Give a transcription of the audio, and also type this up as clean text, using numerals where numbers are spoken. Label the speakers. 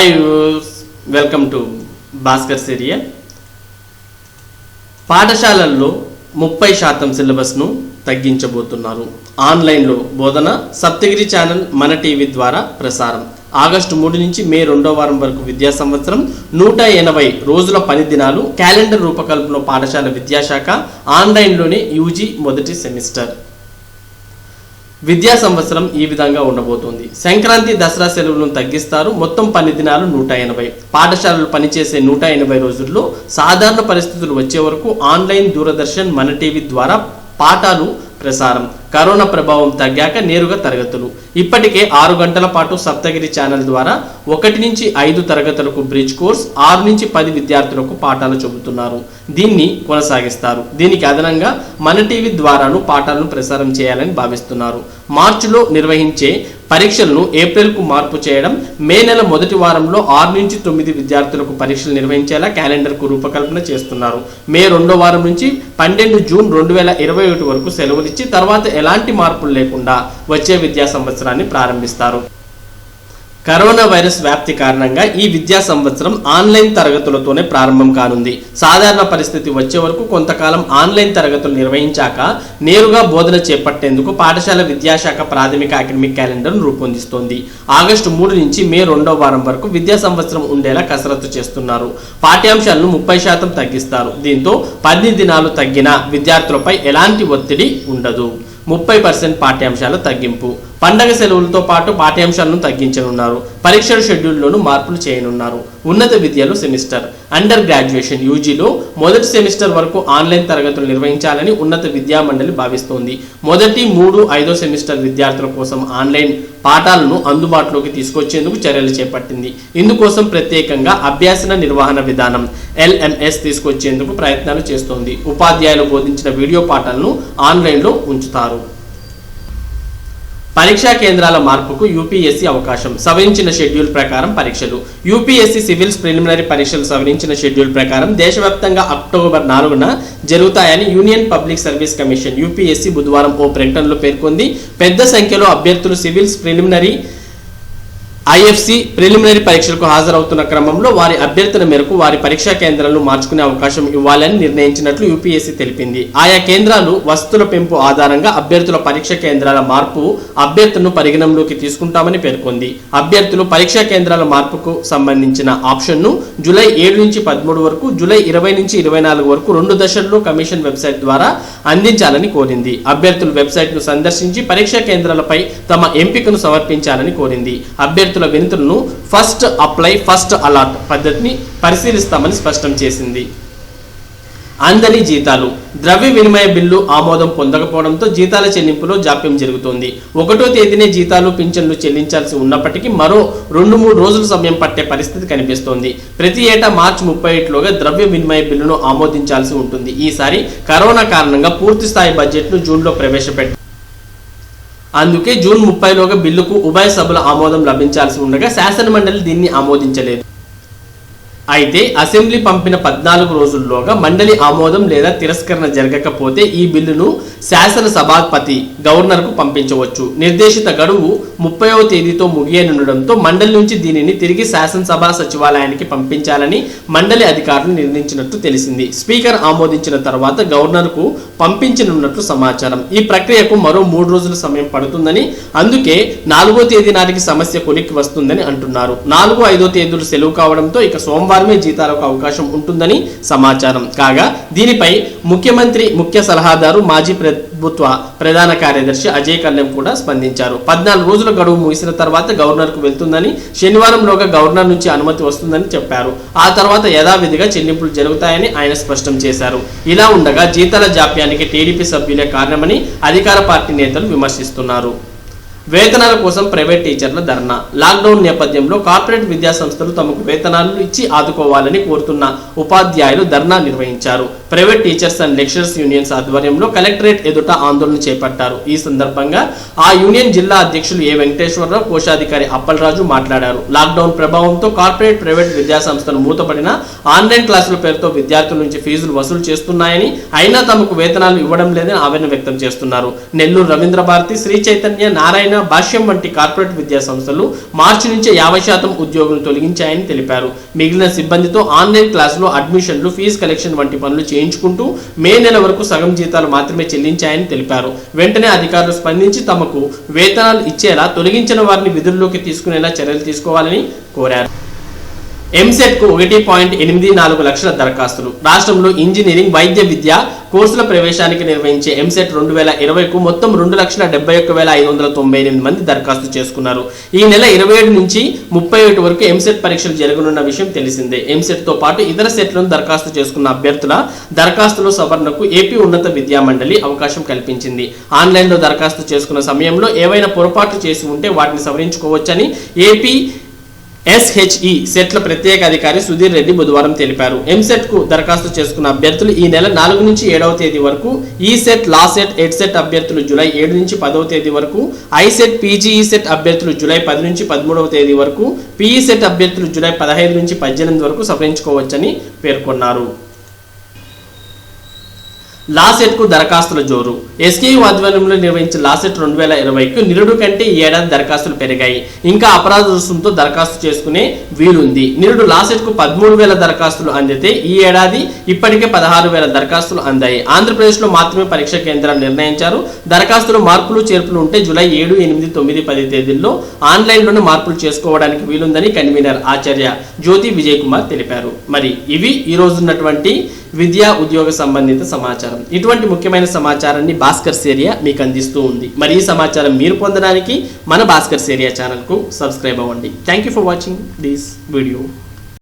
Speaker 1: Hi welcome to Bhaskar's area. పాఠశాలల్లో 30% సిలబస్ను తగ్గించబోతున్నారు. ఆన్లైన్లో బోధన సప్తగిరి ఛానల్ మన టీవీ ద్వారా ప్రసారం. ఆగస్టు 3 నుంచి మే 2వ వారం వరకు విద్యా సంవత్సరం 180 రోజుల పని దినాలు క్యాలెండర్ రూపకల్పనలో పాఠశాల విద్యాశాఖ ఆన్లైన్లోనే యూజీ మొదటి సెమిస్టర్. విద్యా సంవత్సరం ఈ విధంగా ఉండబోతోంది. సంక్రాంతి దసరా సెలవులను తగ్గిస్తారు. మొత్తం పని దినాలు 180. పాఠశాలలు పనిచేసే 180 రోజుల్లో సాధారణ పరిస్థితులు వచ్చే వరకు ఆన్లైన్ దూరదర్శన్ మన టీవీ ద్వారా పాఠాలు ప్రసారం. కరోనా ప్రభావం తగ్గాక నేరుగా తరగతులు. ఇప్పటికే 6 గంటల పాటు సప్తగిరి ఛానల్ ద్వారా 1 నుంచి 5 తరగతులకు బ్రిడ్జ్ కోర్స్, 6 నుంచి 10 విద్యార్థులకు పాఠాలు చెబుతున్నారు. దీన్ని కొనసాగిస్తారు. దీనికి అదనంగా మన టీవీ ద్వారాను పాఠాలను ప్రసారం చేయాలని భావిస్తున్నారు. మార్చిలో నిర్వహించే పరీక్షలను ఏప్రిల్కు మార్పు చేయడం, మే నెల మొదటి వారంలో 6 నుంచి 9 విద్యార్థులకు పరీక్షలు నిర్వహించేలా క్యాలెండర్కు రూపకల్పన చేస్తున్నారు. మే 2వ వారం నుంచి 12 జూన్ 2021 వరకు సెలవులిచ్చి తర్వాత ఎలాంటి మార్పులు లేకుండా వచ్చే విద్యా సంవత్సరాన్ని ప్రారంభిస్తారు. కరోనా వైరస్ వ్యాప్తి కారణంగా ఈ విద్యా సంవత్సరం ఆన్లైన్ తరగతులతోనే ప్రారంభం కానుంది. సాధారణ పరిస్థితి వచ్చే వరకు కొంతకాలం ఆన్లైన్ తరగతులు నిర్వహించాక నేరుగా బోధన చేపట్టేందుకు పాఠశాల విద్యాశాఖ ప్రాథమిక అకాడమిక్ క్యాలెండర్ను రూపొందిస్తోంది. ఆగస్టు 3 నుంచి మే 2వ వారం వరకు విద్యా సంవత్సరం ఉండేలా కసరత్తు చేస్తున్నారు. పాఠ్యాంశాలను 30% తగ్గిస్తారు. దీంతో 10 దినాలు తగ్గిన విద్యార్థులపై ఎలాంటి ఒత్తిడి ఉండదు. 30% పాఠ్యాంశాల తగ్గింపు. పండగ సెలవులతో పాటు పాఠ్యాంశాలను తగ్గించనున్నారు. పరీక్షల షెడ్యూల్లోనూ మార్పులు చేయనున్నారు. ఉన్నత విద్యలో సెమిస్టర్. అండర్ గ్రాడ్యుయేషన్ యూజీలో మొదటి సెమిస్టర్ వరకు ఆన్లైన్ తరగతులు నిర్వహించాలని ఉన్నత విద్యా మండలి భావిస్తోంది. మొదటి 3, 5వ సెమిస్టర్ విద్యార్థుల కోసం ఆన్లైన్ పాఠాలను అందుబాటులోకి తీసుకొచ్చేందుకు చర్యలు చేపట్టింది. ఇందుకోసం ప్రత్యేకంగా అభ్యాసన నిర్వహణ విధానం LMS తీసుకొచ్చేందుకు ప్రయత్నాలు చేస్తోంది. ఉపాధ్యాయులు బోధించిన వీడియో పాఠాలను ఆన్లైన్లో ఉంచుతారు. పరీక్షా కేంద్రాల మార్పుకు యూపీఎస్సీ అవకాశం. సవరించిన షెడ్యూల్ ప్రకారం పరీక్షలు. యూపీఎస్సీ సివిల్స్ ప్రిలిమినరీ పరీక్షలు సవరించిన షెడ్యూల్ ప్రకారం దేశవ్యాప్తంగా అక్టోబర్ 4న జరుగుతాయని union public service commission UPSC బుధవారం ఓ ప్రకటనలో పేర్కొంది. పెద్ద సంఖ్యలో అభ్యర్థులు సివిల్స్ ప్రిలిమినరీ ఐఎఫ్సి ప్రిలిమినరీ పరీక్షలకు హాజరవుతున్న క్రమంలో వారి అభ్యర్థన మేరకు వారి పరీక్షా కేంద్రాలను మార్చుకునే అవకాశం ఇవ్వాలని నిర్ణయించినట్లు యూపీఎస్సీ తెలిపింది. ఆయా కేంద్రాలు వసతుల పెంపు ఆధారంగా అభ్యర్థుల పరీక్ష కేంద్రాల మార్పు అభ్యర్థనను పరిగణనలోకి తీసుకుంటామని పేర్కొంది. అభ్యర్థులు పరీక్షా కేంద్రాల మార్పుకు సంబంధించిన ఆప్షన్ను జూలై 7 నుంచి 13 వరకు, జూలై 20 నుంచి 24 వరకు 2 దశల్లో కమిషన్ వెబ్సైట్ ద్వారా అందించాలని కోరింది. అభ్యర్థులు వెబ్సైట్ను సందర్శించి పరీక్షా కేంద్రాలపై తమ ఎంపికను సమర్పించాలని కోరింది. అభ్యర్థుల వినతులను ఫస్ట్ అప్లై ఫస్ట్ అలాట్ పద్ధతిని పరిశీలిస్తామని స్పష్టం చేసింది. అందని జీతాలు. ద్రవ్య వినిమయ బిల్లు ఆమోదం పొందకపోవడంతో జీతాల చెల్లింపులో జాప్యం జరుగుతోంది. 1వ తేదీనే జీతాలు, పింఛన్లు చెల్లించాల్సి ఉన్నప్పటికీ మరో 2-3 రోజులు సమయం పట్టే పరిస్థితి కనిపిస్తోంది. ప్రతి ఏటా మార్చి 31లోగా ద్రవ్య వినిమయ బిల్లును ఆమోదించాల్సి ఉంటుంది. ఈసారి కరోనా కారణంగా పూర్తి స్థాయి బడ్జెట్ను జూన్లో ప్రవేశపెట్టారు. అందుకే జూన్ 30లోగా బిల్లుకు ఉభయ సభల ఆమోదం లభించాల్సి ఉండగా శాసనమండలి దీన్ని ఆమోదించలేదు. అయితే అసెంబ్లీ పంపిన 14 రోజుల్లోగా మండలి ఆమోదం లేదా తిరస్కరణ జరగకపోతే ఈ బిల్లును శాసనసభాపతి గవర్నర్కు పంపించవచ్చు. నిర్దేశిత గడువు 30వ తేదీతో ముగియనుండడంతో మండలి నుంచి దీనిని తిరిగి శాసనసభ సచివాలయానికి పంపించాలని మండలి అధికారులు నిర్ణయించినట్టు తెలిసింది. స్పీకర్ ఆమోదించిన తర్వాత గవర్నర్కు పంపించనున్నట్లు సమాచారం. ఈ ప్రక్రియకు మరో 3 రోజుల సమయం పడుతుందని, అందుకే 4వ తేదీ నాటికి సమస్య కొలిక్కి వస్తుందని అంటున్నారు. 4, 5వ తేదీలు సెలవు కావడంతో ఇక సోమవారమే జీతాలకు అవకాశం ఉంటుందని సమాచారం. కాగా దీనిపై ముఖ్యమంత్రి ముఖ్య సలహాదారు, మాజీ ప్రభుత్వ ప్రధాన కార్యదర్శి అజయ్ కల్లం కూడా స్పందించారు. 14 రోజుల గడువు ముగిసిన తర్వాత గవర్నర్కు వెళ్తుందని, శనివారంలోగా గవర్నర్ నుంచి అనుమతి వస్తుందని చెప్పారు. ఆ తర్వాత యథావిధిగా చెల్లింపులు జరుగుతాయని ఆయన స్పష్టం చేశారు. ఇలా ఉండగా జీతాల జాప్యానికి టీడీపీ సభ్యులే కారణమని అధికార పార్టీ నేతలు విమర్శిస్తున్నారు. వేతనాల కోసం ప్రైవేట్ టీచర్ల ధర్నా. లాక్డౌన్ నేపథ్యంలో కార్పొరేట్ విద్యా సంస్థలు తమకు వేతనాలు ఇచ్చి ఆదుకోవాలని కోరుతున్న ఉపాధ్యాయులు ధర్నా నిర్వహించారు. Private teachers and lecturers unions ఆధ్వర్యంలో కలెక్టరేట్ ఎదుట ఆందోళన చేపట్టారు. ఈ సందర్భంగా ఆ యూనియన్ జిల్లా అధ్యక్షులు ఏ వెంకటేశ్వరరావు, కోశాధికారి అప్పలరాజు మాట్లాడారు. లాక్డౌన్ ప్రభావంతో కార్పొరేట్ ప్రైవేట్ విద్యా సంస్థలు మూతపడిన ఆన్లైన్ క్లాసుల పేరుతో విద్యార్థుల నుంచి ఫీజులు వసూలు చేస్తున్నాయని, అయినా తమకు వేతనాలు ఇవ్వడం లేదని ఆవేదన వ్యక్తం చేస్తున్నారు. నెల్లూరు రవీంద్ర భారతి, శ్రీ చైతన్య, నారాయణ నారాయణ, భాష్యం వంటి కార్పొరేట్ విద్యా సంస్థలు మార్చి నుంచే 50% ఉద్యోగులను తొలగించాయని తెలిపారు. మిగిలిన సిబ్బందితో ఆన్లైన్ క్లాసులు, అడ్మిషన్లు, ఫీజు కలెక్షన్ వంటి పనులు చేయించుకుంటూ మే నెల వరకు సగం జీతాలు మాత్రమే చెల్లించాయని తెలిపారు. వెంటనే అధికారులు స్పందించి తమకు వేతనాలు ఇచ్చేలా, తొలగించిన వారిని విధుల్లోకి తీసుకునేలా చర్యలు తీసుకోవాలని కోరారు. ఎంసెట్ కు 1.84 లక్షల దరఖాస్తులు. రాష్ట్రంలో ఇంజనీరింగ్, వైద్య విద్య కోర్సుల ప్రవేశానికి నిర్వహించే ఎంసెట్ 2020కు మొత్తం 2,71,598 మంది దరఖాస్తు చేసుకున్నారు. ఈ నెల 27 నుంచి 31 వరకు ఎంసెట్ పరీక్షలు జరగనున్న విషయం తెలిసిందే. ఎంసెట్ తో పాటు ఇతర సెట్లను దరఖాస్తు చేసుకున్న అభ్యర్థుల దరఖాస్తుల సవరణకు ఏపీ ఉన్నత విద్యా మండలి అవకాశం కల్పించింది. ఆన్లైన్లో దరఖాస్తు చేసుకున్న సమయంలో ఏవైనా పొరపాట్లు చేసి ఉంటే వాటిని సవరించుకోవచ్చని ఏపీ SHE సెట్ల ప్రత్యేక అధికారి సుధీర్ రెడ్డి బుధవారం తెలిపారు. ఎంసెట్ కు దరఖాస్తు చేసుకున్న అభ్యర్థులు ఈ నెల 4 నుంచి 7వ తేదీ వరకు, ఈసెట్, లాసెట్, ఎడ్సెట్ అభ్యర్థులు జూలై 7 నుంచి 10వ తేదీ వరకు, ఐసెట్, PGE సెట్ అభ్యర్థులు జూలై 10 నుంచి 13వ తేదీ వరకు, PE సెట్ అభ్యర్థులు జూలై 15 నుంచి 18 వరకు సవరించుకోవచ్చని పేర్కొన్నారు. లాసెట్ కు దరఖాస్తుల జోరు. SKU ఆధ్వర్యంలో నిర్వహించిన లాసెట్ 2020కు నిరుడు కంటే ఈ ఏడాది దరఖాస్తులు పెరిగాయి. ఇంకా అపరాధ రుసుముతో దరఖాస్తు చేసుకునే వీలుంది. నిరుడు లాసెట్ కు 13,000 దరఖాస్తులు అందితే ఈ ఏడాది ఇప్పటికే 16,000 దరఖాస్తులు అందాయి. ఆంధ్రప్రదేశ్లో మాత్రమే పరీక్ష కేంద్రాలు నిర్ణయించారు. దరఖాస్తులు మార్పులు చేర్పులు ఉంటే జూలై 7, 8, 9, 10 తేదీల్లో ఆన్లైన్లోనే మార్పులు చేసుకోవడానికి వీలుందని కన్వీనర్ ఆచార్య జ్యోతి విజయ్ కుమార్ తెలిపారు. మరి ఇవి ఈ రోజు ఉన్నటువంటి విద్యా ఉద్యోగ సంబంధిత సమాచారం. ఇటువంటి ముఖ్యమైన సమాచారాన్ని భాస్కర్స్ ఏరియా మీకు అందిస్తూ ఉంది. మరి ఈ సమాచారం మీరు పొందడానికి మన భాస్కర్స్ ఏరియా ఛానల్కు సబ్స్క్రైబ్ అవ్వండి. Thank you for watching this video.